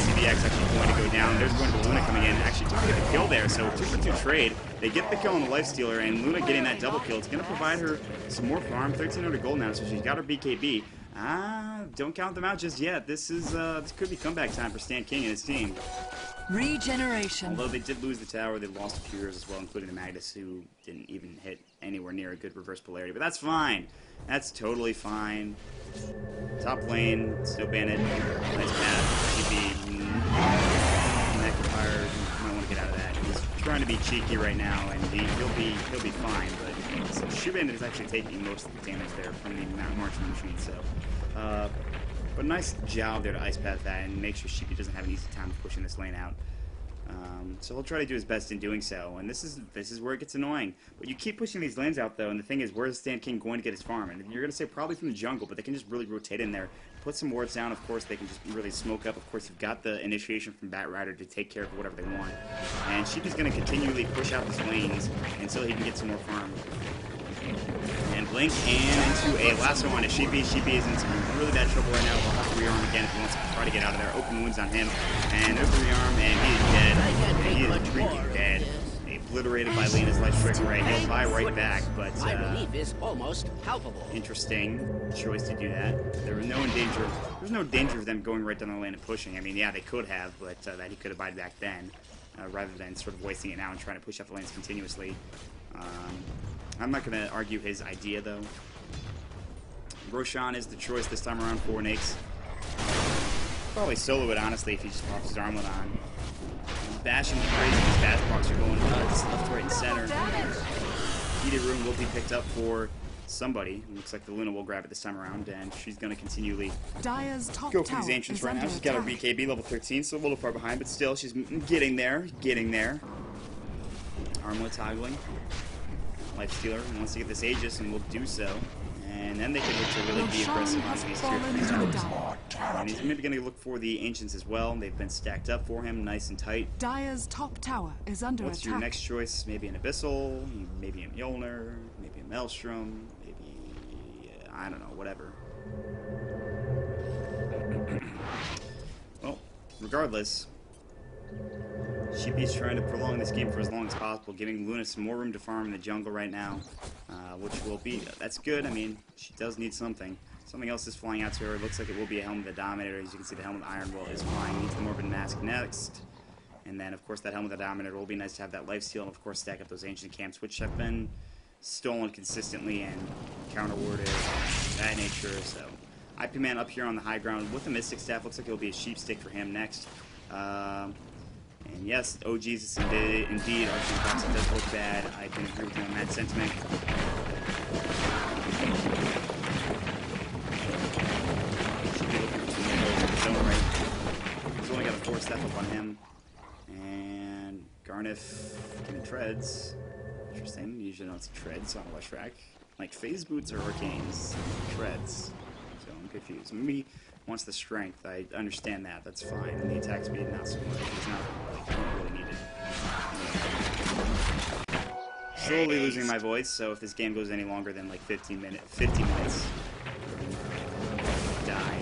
CBX actually going to go down. There's going to be Luna coming in. Actually, trying to get the kill there. So 2 for 2 trade. They get the kill on the life stealer, and Luna getting that double kill. It's going to provide her some more farm. 1,300 gold now, so she's got her BKB. Don't count them out just yet. This could be comeback time for Stan King and his team. Regeneration. Although they did lose the tower, they lost a few heroes as well, including the Magnus, who didn't even hit anywhere near a good reverse polarity. But that's fine. That's totally fine. Top lane, Snow Bandit, nice path. GP, Necropire, might want to get out of that. He's trying to be cheeky right now, and he'll be fine. But Shoe Bandit is actually taking most of the damage there from the Marching Machine. So, but nice job there to ice path that and make sure Sheepy doesn't have an easy time pushing this lane out. So he'll try to do his best in doing so, and this is where it gets annoying. But you keep pushing these lanes out though, and the thing is, where's Stan King going to get his farm? And you're going to say probably from the jungle, but they can just really rotate in there, put some wards down. Of course, they can just really smoke up. Of course, you've got the initiation from Bat Rider to take care of whatever they want, and Sheepy's going to continually push out these lanes until he can get some more farm. And Blink and into a lasso on a Sheepy. Sheepy is in some really bad trouble right now. We'll have to rearm again if he wants to try to get out of there. Open wounds on him. And there's the rearm, and he is dead. And he is freaking dead. Obliterated by Lena's Light Strike Array. He'll buy right back, but my relief is almost palpable. Interesting choice to do that. There's no danger of them going right down the lane and pushing. I mean, yeah, they could have, but that he could have buyed back then, rather than sort of wasting it now and trying to push up the lanes continuously. I'm not going to argue his idea, though. Roshan is the choice this time around for Nyx. Probably solo it, honestly, if he just pops his armlet on. bashing like crazy. These bash blocks are going nuts, left, right, and center. Heated Rune will be picked up for somebody. It looks like the Luna will grab it this time around, and she's going to continually Dire's top go for tower these Ancients is right now. under She's got her attack. BKB level 13, so a little far behind, but still, she's getting there, Armlet toggling. Lifestealer wants to get this Aegis, and will do so. And then they can look to really be aggressive on these tier 3 towers. And he's maybe going to look for the Ancients as well. They've been stacked up for him, nice and tight. Dire's top tower is under What's attack. your next choice? Maybe an Abyssal, maybe a Mjolnir, maybe a Maelstrom, maybe, I don't know, whatever. Well, regardless, Sheepy's trying to prolong this game for as long as possible, giving Luna some more room to farm in the jungle right now, which will be, that's good. I mean, she does need something. Something else is flying out to her. It looks like it will be a Helm of the Dominator. As you can see, the Helm of the Iron Will is flying. Needs the Morbid Mask next. And then, of course, that Helm of the Dominator will be nice to have that lifesteal, and, of course, stack up those Ancient Camps, which have been stolen consistently and counter-warded, that nature. So, IP Man up here on the high ground with the Mystic Staff. Looks like it'll be a Sheep Stick for him next. And yes, oh Jesus, indeed, Archon Fox does look bad. I can agree with you on that sentiment. Should be looking for some more goals in the zone, right? He's only got a 4-step up on him. And Garniff getting treads. Interesting. Usually don't see treads on a Lush Rack. Like phase boots or arcanes. Treads. So I'm confused. Maybe wants the strength. I understand that. That's fine. And the attack speed, not so much. He's not really needed. Slowly losing my voice, so if this game goes any longer than like 50 minutes, die.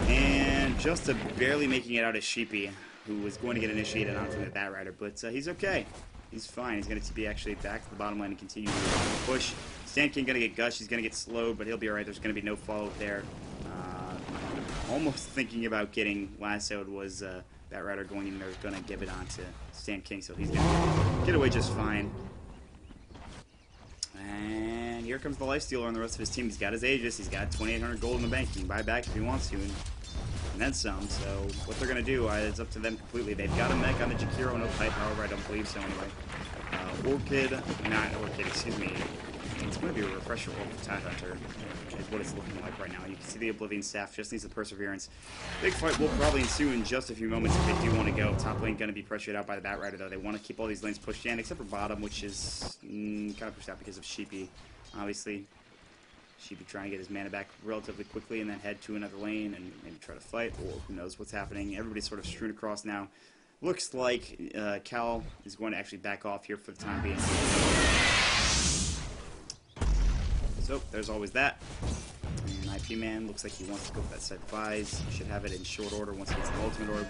And just barely making it out is Sheepy, who was going to get initiated on from the Bat Rider, but he's okay. He's fine. He's going to be actually back to the bottom line and continue to push. Sand King going to get gushed. He's going to get slowed, but he'll be alright. There's going to be no follow-up there. Almost thinking about getting lassoed was Bat Rider going in there, going to give it on to Sand King, so he's going to get away just fine. And here comes the Lifestealer on the rest of his team. He's got his Aegis. He's got 2,800 gold in the bank. He can buy back if he wants to, and then some. So what they're going to do, it's up to them completely. They've got a mech on the Jakiro, no pipe, however, I don't believe so anyway. Excuse me. It's going to be a refresher orb for Tidehunter, is what it's looking like right now. You can see the Oblivion Staff just needs the Perseverance. Big fight will probably ensue in just a few moments if they do want to go. Top lane going to be pressured out by the Bat Rider, though. They want to keep all these lanes pushed in, except for bottom, which is kind of pushed out because of Sheepy, obviously. Sheepy trying to get his mana back relatively quickly and then head to another lane and maybe try to fight, or who knows what's happening. Everybody's sort of strewn across now. Looks like Cal is going to actually back off here for the time being. So, there's always that. And IP Man looks like he wants to go for that set Vise. Should have it in short order once he gets the ultimate orb.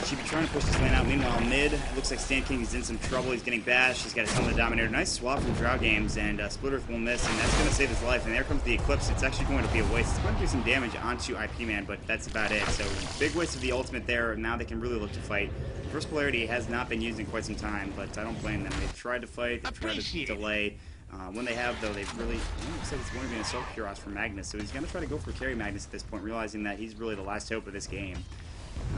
Should be trying to push this lane out. Meanwhile, mid, it looks like Sand King is in some trouble. He's getting bashed. He's got his Helm of the Dominator. Nice swap from Drow Games, and Split Earth will miss, and that's going to save his life. And there comes the Eclipse. It's actually going to be a waste. It's going to do some damage onto IP Man, but that's about it. So, big waste of the ultimate there. Now they can really look to fight. First Polarity has not been used in quite some time, but I don't blame them. They've tried to fight. They've tried to delay. When they have, though, they've really... looks like it's going to be an Assault Kuros for Magnus, so he's going to try to go for Carry Magnus at this point, realizing that he's really the last hope of this game.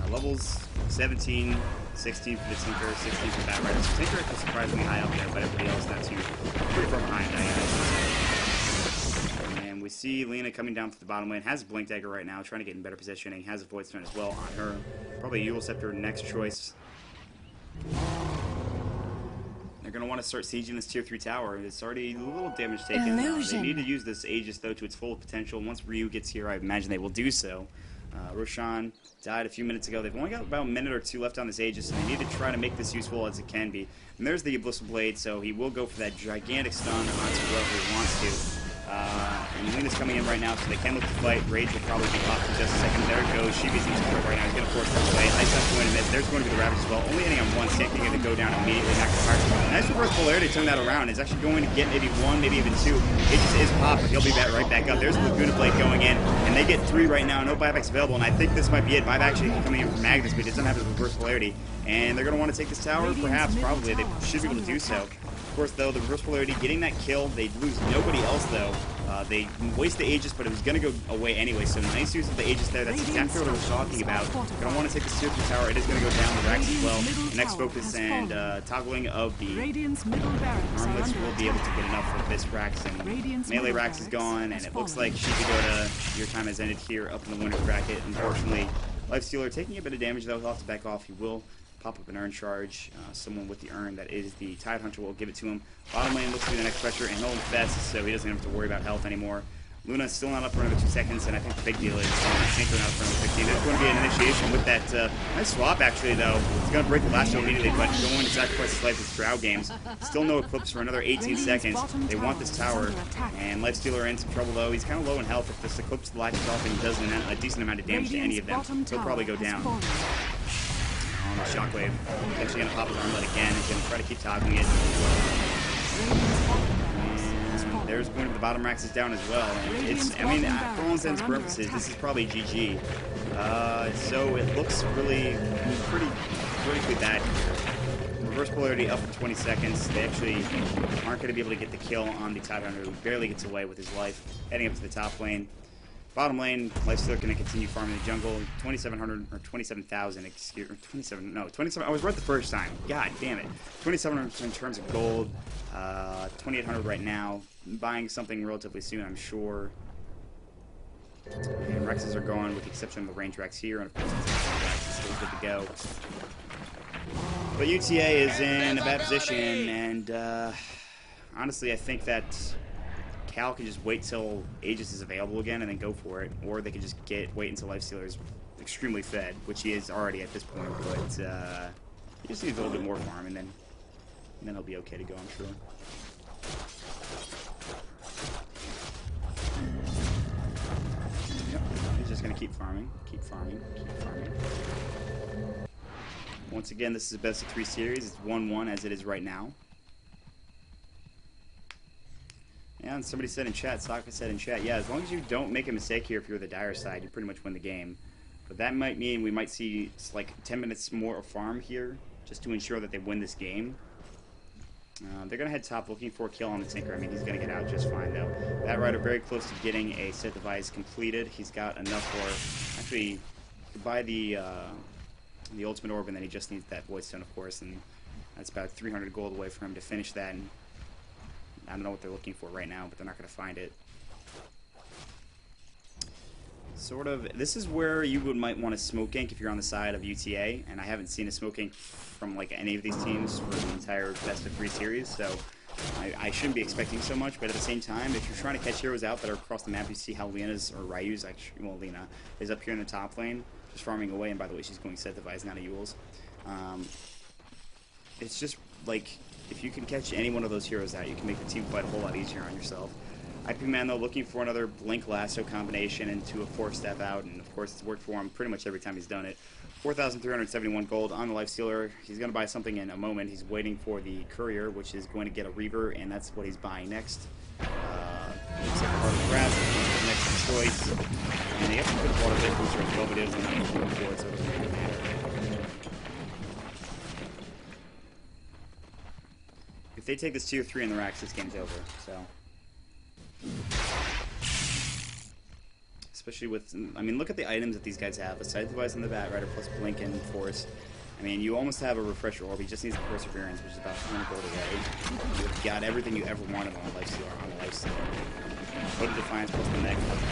Levels 17, 16 for the Tinker, 16 for the Bat Rider. So Tinker is surprisingly high up there, but everybody else not too pretty far behind, I guess. And we see Lena coming down to the bottom lane, has a Blink Dagger right now, trying to get in better positioning, has a Void Stone as well on her. Probably a Eul Scepter next choice. They're going to want to start sieging this tier 3 tower. It's already a little damage taken. They need to use this Aegis, though, to its full potential. Once Ryu gets here, I imagine they will do so. Roshan died a few minutes ago. They've only got about a minute or two left on this Aegis, and they need to try to make this useful as it can be. And there's the Abyssal Blade, so he will go for that gigantic stun onto whoever he wants to. And Lena's coming in right now, so they can look to fight. Rage will probably be popped in just a second. There it goes. Sheepy's in support right now. He's going to force that away. Ice Up's going to miss. There's going to be the Ravage as well. Only hitting on one. Sand King going to go down immediately. Not going to fire. Nice reverse polarity. Turn that around. It's actually going to get maybe one, maybe even two. It just is popped, but he'll be right back up. There's the Laguna Blade going in, and they get 3 right now. No buybacks available, and I think this might be it. Buyback actually coming in from Magnus, but he doesn't have his reverse polarity. And they're going to want to take this tower, perhaps, probably. They should be able to do so. Of course, though, the reverse polarity, getting that kill, they lose nobody else, though. They waste the Aegis, but it was going to go away anyway, so nice use of the Aegis there. That's exactly what I was talking about. Don't want to take the Tier 3 tower. It is going to go down the Rex as well. Next focus and toggling of the armlets will be able to get enough of this Rax, and melee Rax is gone, and it looks like she could go to your time has ended here up in the winner's bracket. Unfortunately, Lifestealer taking a bit of damage, though. He'll have to back off. He will pop up an urn charge. Someone with the urn, that is the Tide Hunter, will give it to him. Bottom lane looks to be the next pressure, and he'll infest, so he doesn't have to worry about health anymore. Luna's still not up for another 2 seconds, and I think the big deal is Tinker not up for another 15. There's going to be an initiation with that nice swap, actually, though. It's going to break the last show immediately, but going to sacrifice his life with Drow Games. Still no Eclipse for another 18 seconds. They want this tower, and Lifestealer in some trouble, though. He's kind of low in health. If this Eclipse lacks off and he does a decent amount of damage to any of them, he'll probably go down. On the Shockwave, actually going to pop his armlet again. He's going to try to keep toggling it. And there's going to the bottom Rax is down as well. And it's, I mean, for all intents and purposes, this is probably GG. So it looks really pretty critically bad here. Reverse polarity up in 20 seconds. They actually aren't going to be able to get the kill on the Tide Hunter, who barely gets away with his life. Heading up to the top lane. Bottom lane, Lifestealer going to continue farming the jungle. 2,700 or 27,000. Excuse me, 27. No, 27. I was right the first time. God damn it. 2,700 in terms of gold. 2,800 right now. Buying something relatively soon, I'm sure. And Rexes are gone, with the exception of the range Rex here, and of course the Rex is still good to go. But UTA is in a bad position, and honestly, I think that Cal can just wait till Aegis is available again and then go for it, or they could just wait until Lifestealer is extremely fed, which he is already at this point. But he just needs a little bit more farm, and then he'll be okay to go, I'm sure. Yep, he's just gonna keep farming, keep farming, keep farming. Once again, this is a best of 3 series. It's 1-1 as it is right now. Yeah, and somebody said in chat, Sokka said in chat, yeah, as long as you don't make a mistake here if you're the Dire side, you pretty much win the game. But that might mean we might see like 10 minutes more of farm here, just to ensure that they win this game. They're going to head top looking for a kill on the Tinker. I mean, he's going to get out just fine, though. That Rider very close to getting a set device completed. He's got enough for, actually, he could buy the Ultimate Orb, and then he just needs that Void Stone, of course, and that's about 300 gold away for him to finish that. And I don't know what they're looking for right now, but they're not going to find it. Sort of, this is where you might want to smoke gank if you're on the side of UTA, and I haven't seen a smoke gank from like any of these teams for the entire best of 3 series, so I shouldn't be expecting so much. But at the same time, if you're trying to catch heroes out that are across the map, you see how Lena's, or Ryu's, actually, well, Lena is up here in the top lane, just farming away, and by the way, she's going set device, not a Yule's. It's just like, if you can catch any one of those heroes out, you can make the team fight a whole lot easier on yourself. IP Man, though, looking for another Blink Lasso combination into a 4-step out, and of course it's worked for him pretty much every time he's done it. 4,371 gold on the Lifestealer. He's going to buy something in a moment. He's waiting for the Courier, which is going to get a Reaver, and that's what he's buying next. Looks like a Heart of Grass, next choice. And he actually could have bought a bit booster as well, but he doesn't have anything for it, so it doesn't really matter. If they take this tier 3 in the racks, this game's over, so. Especially with, I mean, look at the items that these guys have. A Side Device on the Bat Rider plus Blink and Force. I mean, you almost have a Refresher Orb. He just needs the Perseverance, which is about 100 gold away. You've got everything you ever wanted on a Lifestealer. Vote of Defiance plus the Mech plus the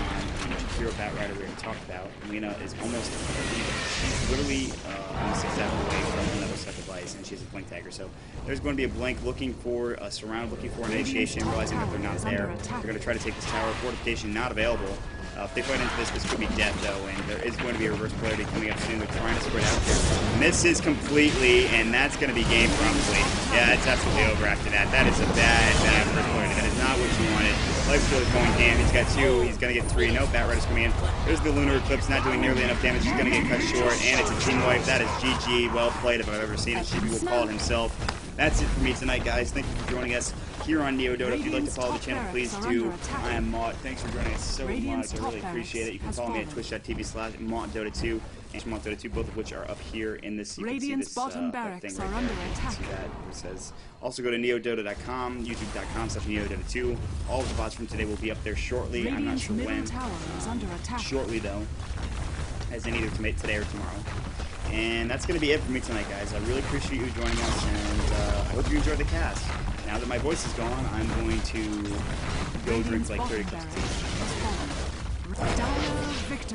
Hero Bat Rider we already talked about. Lena is almost, she's literally almost exactly away from another Side Device, and she's a Blink Tagger. So there's going to be a Blink looking for a Surround, looking for an Initiation, realizing that they're not there. They're going to try to take this tower. Fortification not available. If they fight into this, this could be death, though, and there is going to be a reverse polarity coming up soon. They're trying to spread out there. Misses completely, and that's going to be game, probably. Yeah, it's absolutely over after that. That is a bad reverse polarity. That is not what you wanted. Lifestealer is going down. He's got 2. He's going to get 3. No, Bat Rider's coming in. There's the Lunar Eclipse, not doing nearly enough damage. He's going to get cut short, and it's a team wipe. That is GG. Well played if I've ever seen it. Shibi will call it himself. That's it for me tonight, guys. Thank you for joining us. here on Neo Dota. If you'd like to Radiant's follow the top channel, please barracks are do. under attack. I am Maut. Thanks for joining us so Radiant's much. I really top appreciate it. You can barracks follow me at has twitch.tv/MautDota2 and MautDota2, both of which are up here in this. You Radiant's can see this bottom thing barracks right are there. under You can attack. see that. It says, also go to neodota.com, youtube.com/neodota2. All of the VODs from today will be up there shortly. I'm not Radiant's sure middle when. tower is under attack. Shortly, though, as in either today or tomorrow. And that's going to be it for me tonight, guys. I really appreciate you joining us, and I hope you enjoyed the cast. Now that my voice is gone, I'm going to go drink Radiant's like 30 bottom cups of barracks tea. has fallen. Dire victory.